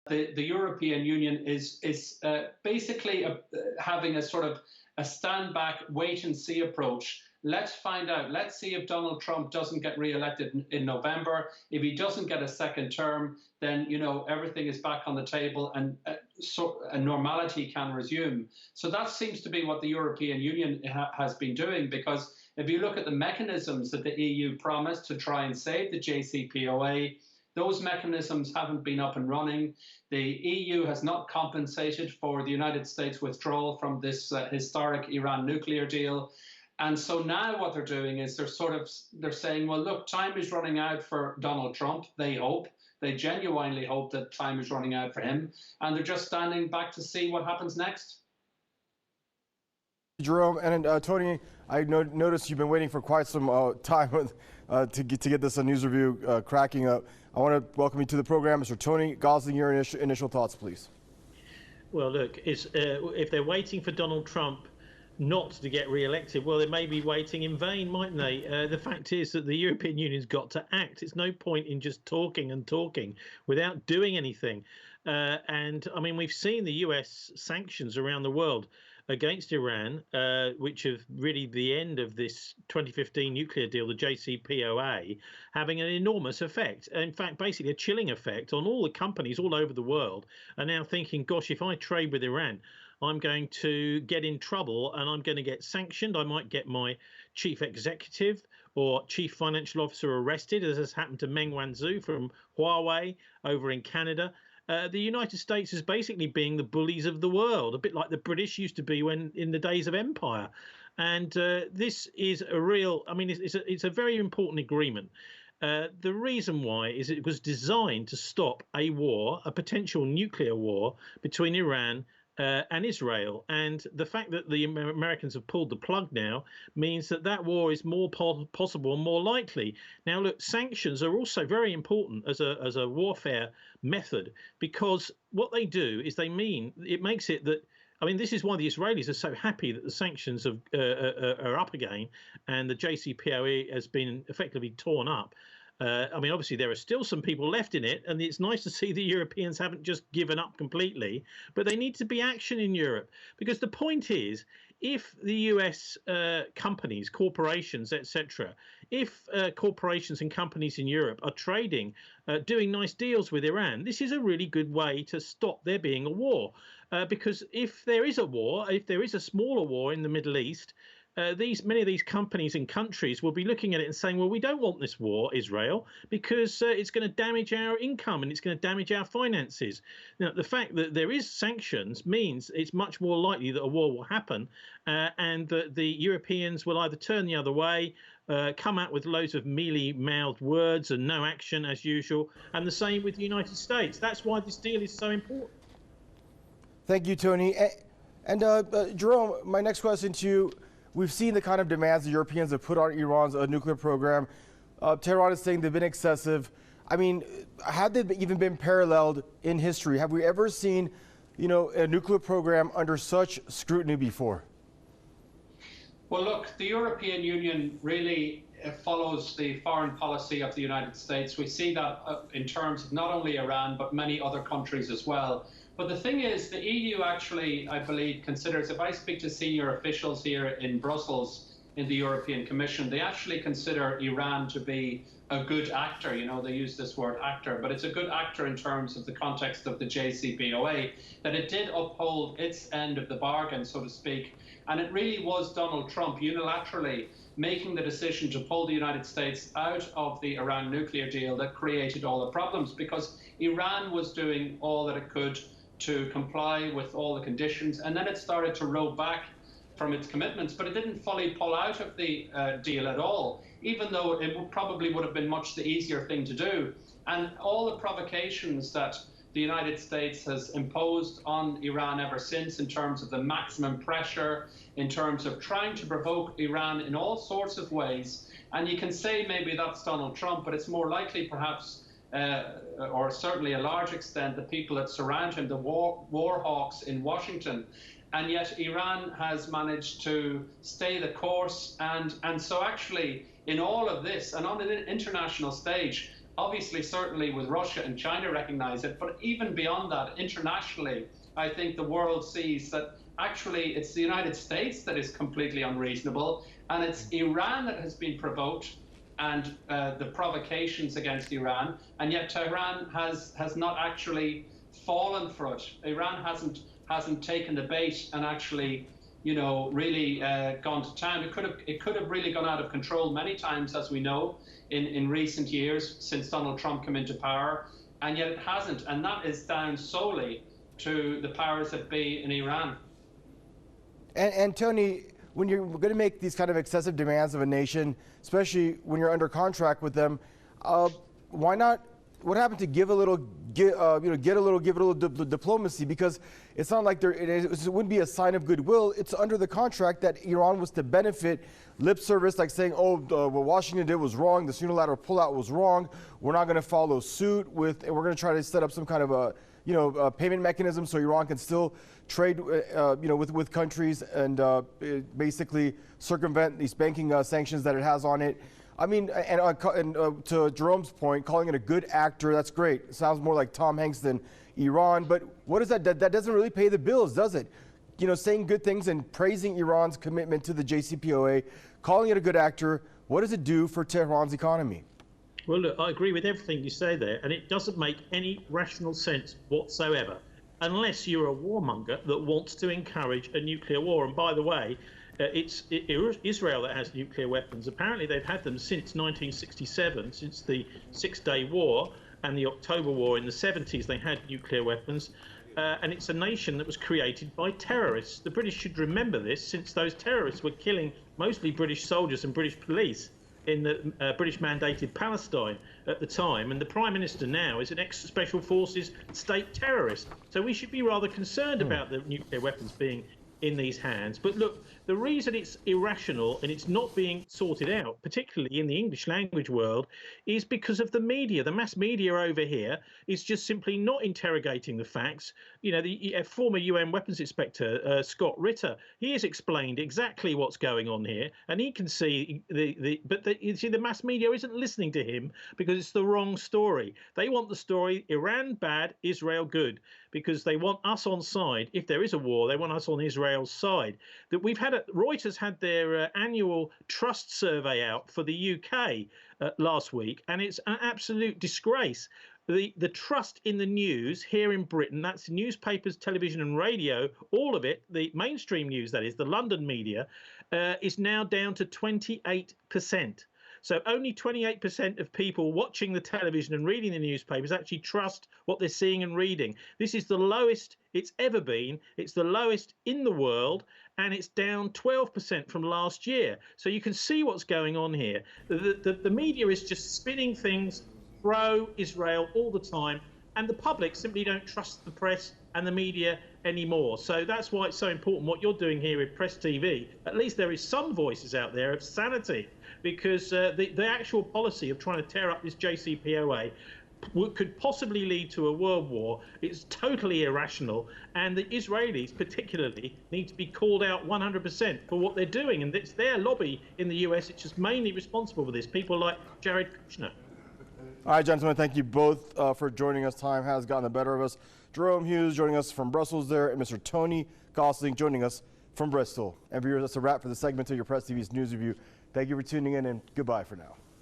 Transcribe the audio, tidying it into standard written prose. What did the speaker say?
the European Union is basically having a sort of a stand back, wait and see approach. Let's find out. Let's see if Donald Trump doesn't get reelected in November. If he doesn't get a second term, then everything is back on the table and normality can resume. So that seems to be what the European Union has been doing, because if you look at the mechanisms that the EU promised to try and save the JCPOA, those mechanisms haven't been up and running. The EU has not compensated for the United States withdrawal from this historic Iran nuclear deal. And so now what they're doing is they're saying, well, look, time is running out for Donald Trump. They genuinely hope that time is running out for him. And they're just standing back to see what happens next. Jerome and Tony, I noticed you've been waiting for quite some time to get this news review cracking up. I want to welcome you to the program, Mr. Tony Gosling. Your initial thoughts, please. Well, look, if they're waiting for Donald Trump not to get re-elected, well, they may be waiting in vain, mightn't they? The fact is that the European Union's got to act. It's no point in just talking and talking without doing anything. And I mean, we've seen the US sanctions around the world against Iran, which are really the end of this 2015 nuclear deal, the JCPOA, having an enormous effect. In fact, basically a chilling effect on all the companies all over the world are now thinking, gosh, if I trade with Iran, I'm going to get in trouble and I'm going to get sanctioned. I might get my chief executive or chief financial officer arrested, as has happened to Meng Wanzhou from Huawei over in Canada. The United States is basically being the bullies of the world, a bit like the British used to be when in the days of empire. And this is a real, I mean, it's a very important agreement. The reason why is it was designed to stop a war, a potential nuclear war between Iran and Israel. And the fact that the Americans have pulled the plug now means that that war is more possible and more likely. Now, look, sanctions are also very important as a warfare method, because what they do is it makes it that, I mean, this is why the Israelis are so happy that the sanctions are up again and the JCPOA has been effectively torn up. I mean, obviously, there are still some people left in it, and it's nice to see the Europeans haven't just given up completely, but they need to be action in Europe, because the point is, if the US companies, corporations, etc., if corporations and companies in Europe are trading, doing nice deals with Iran, this is a really good way to stop there being a war. Because if there is a war, if there is a smaller war in the Middle East, many of these companies and countries will be looking at it and saying, well, we don't want this war, Israel, because it's going to damage our income and it's going to damage our finances. Now, the fact that there is sanctions means it's much more likely that a war will happen and that the Europeans will either turn the other way, come out with loads of mealy-mouthed words and no action as usual, and the same with the United States. That's why this deal is so important. Thank you, Tony. And Jerome, my next question to you. We've seen the kind of demands the Europeans have put on Iran's nuclear program. Tehran is saying they've been excessive. I mean, have they even been paralleled in history? Have we ever seen, a nuclear program under such scrutiny before? Well, look, the European Union really follows the foreign policy of the United States. We see that in terms of not only Iran, but many other countries as well. But the thing is, the EU actually, I believe, considers, if I speak to senior officials here in Brussels in the European Commission, they actually consider Iran to be a good actor. They use this word actor, but it's a good actor in terms of the context of the JCPOA, that it did uphold its end of the bargain, so to speak. And it really was Donald Trump unilaterally making the decision to pull the United States out of the Iran nuclear deal that created all the problems, because Iran was doing all that it could to comply with all the conditions, and then it started to row back from its commitments, but it didn't fully pull out of the deal at all, even though it probably would have been much the easier thing to do. And all the provocations that the United States has imposed on Iran ever since, in terms of the maximum pressure, in terms of trying to provoke Iran in all sorts of ways, and you can say maybe that's Donald Trump, but it's more likely perhaps or certainly a large extent, the people that surround him, the war hawks in Washington. And yet Iran has managed to stay the course. And so actually, in all of this, and on an international stage, Obviously, certainly with Russia and China recognize it, but even beyond that, internationally, I think the world sees that actually it's the United States that is completely unreasonable, and it's Iran that has been provoked, and the provocations against Iran, and yet Tehran has not actually fallen for it. Iran hasn't taken the bait and actually, you know, really gone to town. It could have really gone out of control many times, as we know, in recent years since Donald Trump came into power, and yet it hasn't, and that is down solely to the powers that be in Iran. And Tony, when you're going to make these kind of excessive demands of a nation, especially when you're under contract with them, why not? What happened to give a little, give it a little diplomacy? Because it's not like it wouldn't be a sign of goodwill. It's under the contract that Iran was to benefit. Lip service, like saying, "Oh, what Washington did was wrong. This unilateral pullout was wrong. We're not going to follow suit with, and we're going to try to set up some kind of a payment mechanism so Iran can still trade, with countries and basically circumvent these banking sanctions that it has on it." I mean, and to Jerome's point, calling it a good actor, that's great. It sounds more like Tom Hanks than Iran. But what is that? That doesn't really pay the bills, does it? You know, saying good things and praising Iran's commitment to the JCPOA, calling it a good actor, what does it do for Tehran's economy? Well, look, I agree with everything you say there, and it doesn't make any rational sense whatsoever, unless you're a warmonger that wants to encourage a nuclear war. And by the way, it's Israel that has nuclear weapons. Apparently, they've had them since 1967, since the Six-Day War and the October War in the 70s. They had nuclear weapons, and it's a nation that was created by terrorists. The British should remember this, since those terrorists were killing mostly British soldiers and British police in the British-mandated Palestine at the time, and the Prime Minister now is an ex-Special Forces state terrorist. So we should be rather concerned about the nuclear weapons being in these hands. But look, the reason it's irrational and it's not being sorted out, particularly in the English language world, is because of the media. The mass media over here is just simply not interrogating the facts. You know, the former UN weapons inspector, Scott Ritter, he has explained exactly what's going on here, and he can see you see, the mass media isn't listening to him because it's the wrong story. They want the story Iran bad, Israel good, because they want us on side. If there is a war, they want us on Israel's side. That we've had Reuters had their annual trust survey out for the UK last week, and it's an absolute disgrace. The trust in the news here in Britain, that's newspapers, television and radio, all of it, the mainstream news, that is, the London media, is now down to 28%. So only 28% of people watching the television and reading the newspapers actually trust what they're seeing and reading. This is the lowest it's ever been. It's the lowest in the world, and it's down 12% from last year. So you can see what's going on here. The media is just spinning things pro-Israel all the time, and the public simply don't trust the press and the media anymore. So that's why it's so important what you're doing here with Press TV. At least there is some voices out there of sanity, because the actual policy of trying to tear up this JCPOA could possibly lead to a world war. It's totally irrational, and the Israelis particularly need to be called out 100% for what they're doing, and it's their lobby in the US which is mainly responsible for this, people like Jared Kushner. All right, gentlemen, thank you both for joining us. Time has gotten the better of us. Jerome Hughes joining us from Brussels there, and Mr. Tony Gosling joining us from Bristol. And viewers, that's a wrap for the segment of your Press TV's News Review. Thank you for tuning in, and goodbye for now.